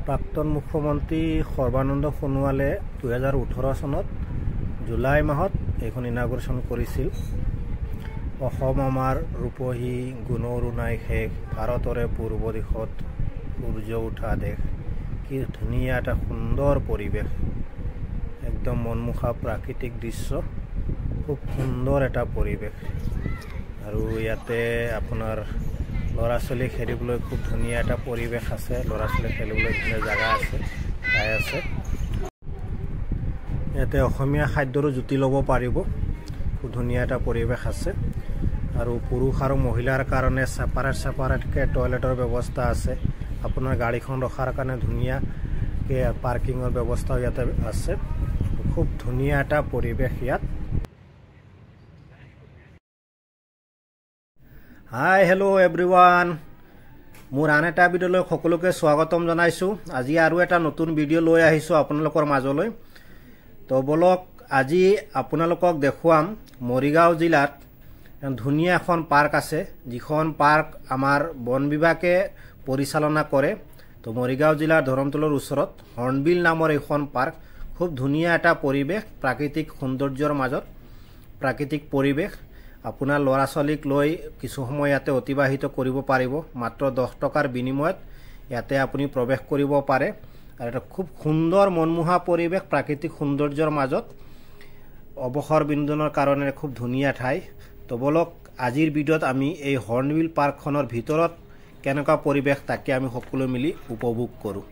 প্ৰাক্তন মুখ্যমন্ত্ৰী সৰ্বানন্দ সোণোৱালে 2018 চনত জুলাই মাহত এইখন ইনাগুৰেশ্যন কৰিছিল। অসম আমাৰ ৰূপহী গুণৰো নাই শেষ, ভাৰতৰে পূৰ্ব দিশত সূৰ্য উঠা দেশ। কি ধুনীয়া এটা সুন্দৰ পৰিৱেশ, একদম মনমোহা প্ৰাকৃতিক দৃশ্য, খুব সুন্দৰ এটা পৰিৱেশ। আৰু ইয়াতে আপোনাৰ ল'ৰা ছোৱালী খেলিবলৈ খুব ধুনীয়া এটা পৰিৱেশ আছে, ল'ৰা ছোৱালী খেলিবলৈ ধুনীয়া জাগা আছে, ঠাই আছে। ইয়াতে অসমীয়া খাদ্যৰো জুতি ল'ব পাৰিব, খুব ধুনীয়া এটা পৰিৱেশ আছে। আৰু পুৰুষ আৰু মহিলাৰ কাৰণে ছেপাৰেটকৈ টয়লেটৰ ব্যৱস্থা আছে। আপোনাৰ গাড়ীখন ৰখাৰ কাৰণে ধুনীয়াকৈ পাৰ্কিঙৰ ব্যৱস্থাও ইয়াতে আছে। খুব ধুনীয়া এটা পৰিৱেশ ইয়াত। হাই হেল্ল' এভৰিৱান, মোৰ আন এটা ভিডিঅ'লৈ সকলোকে স্বাগতম জনাইছোঁ। আজি আৰু এটা নতুন ভিডিঅ' লৈ আহিছোঁ আপোনালোকৰ মাজলৈ। তো বলক আজি আপোনালোকক দেখুৱাম মৰিগাঁও জিলাত ধুনীয়া এখন পাৰ্ক আছে, যিখন পাৰ্ক আমাৰ বন বিভাগে পৰিচালনা কৰে। তো মৰিগাঁও জিলাৰ ধৰমতলৰ ওচৰত হৰ্ণবিল নামৰ এইখন পাৰ্ক। খুব ধুনীয়া এটা পৰিৱেশ, প্ৰাকৃতিক সৌন্দৰ্যৰ মাজত প্ৰাকৃতিক পৰিৱেশ। আপোনাৰ ল'ৰা ছোৱালীক লৈ কিছু সময় ইয়াতে অতিবাহিত কৰিব পাৰিব। মাত্ৰ 10 টকাৰ বিনিময়ত ইয়াতে আপুনি প্ৰৱেশ কৰিব পাৰে। আৰু এটা খুব সুন্দৰ মনমোহা পৰিৱেশ, প্ৰাকৃতিক সৌন্দৰ্যৰ মাজত অৱসৰ বিনোদনৰ কাৰণে খুব ধুনীয়া ঠাই। তো বলক আজিৰ ভিডিঅ'ত আমি এই হৰ্ণবিল পাৰ্কখনৰ ভিতৰত কেনেকুৱা পৰিৱেশ তাকে আমি সকলোৱে মিলি উপভোগ কৰোঁ।